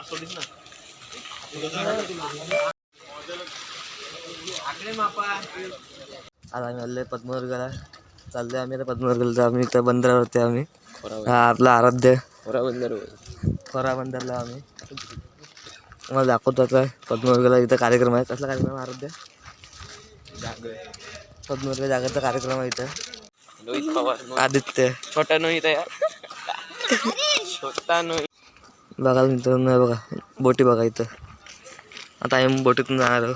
आज आम्ही आलोय पद्मवर्गाला, चाललोय आम्ही आता पद्मवर्गाला. आम्ही इथं बंदरावरती आम्ही हा आपला आराध्य खोरा बंदरला आम्ही मला दाखवतो आता. पद्मवर्गाला इथं कार्यक्रम आहे. कसला कार्यक्रम आहे आराध्य? पद्मवर्ग जागरचा कार्यक्रम आहे इथं. आदित्य छोटा नोहित यार, छोटा नोहित. बघा मित्रांनो, बघा बोटी बघा इथं. आता आम्ही बोटीतून जाणार आहोत.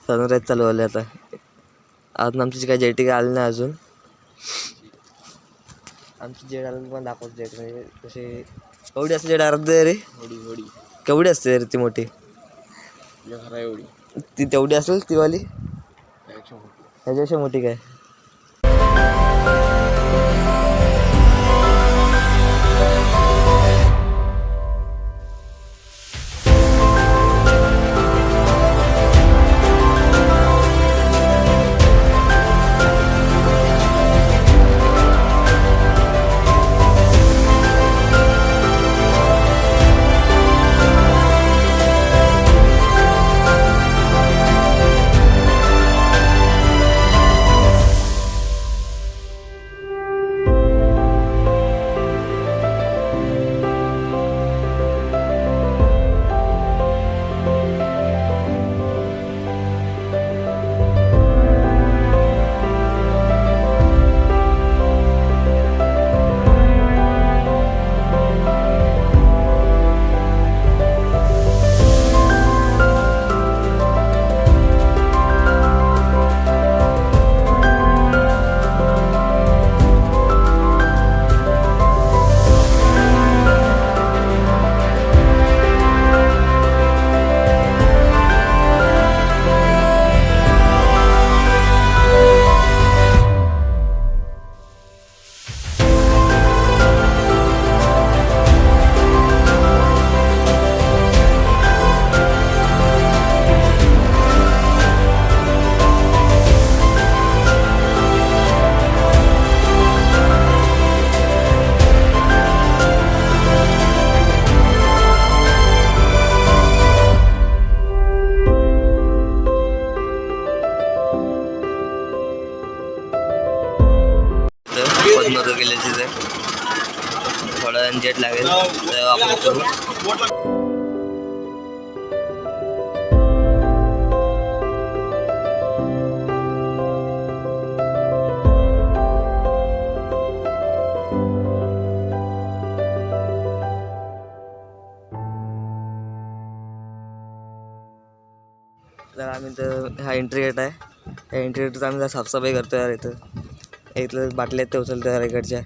सनराईज चालू झाले आता. अजून आमची काही जेटी काय आली नाही अजून. आमची जेट आली पण दाखवतो. जेट म्हणजे कशी केवढी असते जेट आराध्य रे? केवढी असते रे ती मोठी? ती तेवढी असेल ती वाली? ह्याच्यापेक्षा मोठी काय? पद्मवर्ग गेले तिथे थोडा जेट लागेल तर आपण करू. तर आम्ही तर हा एंट्री गेट आहे. या एंट्री गेटचं आम्ही साफसफाई करतो यार. इथलं बाटल्या आहेत ते उचलतो यार इकडच्या.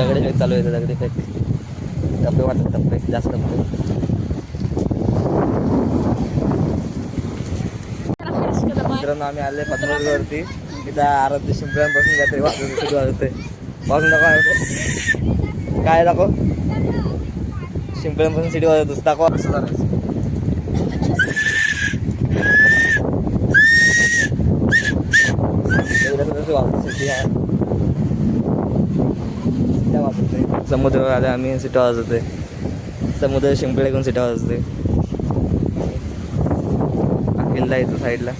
दगडे फेक चालू आहे. दगडे फेक टप्पे मारतात. टप्पे जास्त टप्पे. मित्रांनो आम्ही आले पद्मवर्गावरती. इथं आराध्य शिंपल्यांपासून काहीतरी वाजवते. वाजून दाखव. काय दाखव? शिंपल्यांपासून सिटी वाजवतोस. दाखव. असं करायचं. समुद्र आले आम्ही सिटा वाजवते. समुद्र शिंपले घेऊन सिटा वाजवते. किल्ला येतो साईडला.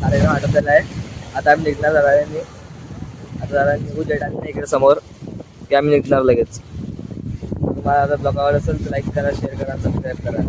अरे वाटतला आहे. आता आम्ही निघणार झाला. आता जरा निघू जेट आणि इकडे समोर की आम्ही निघणार लगेच. तुम्हाला आता ब्लॉग आवडत असेल तर लाईक करा, शेअर करा, सबस्क्राईब करा.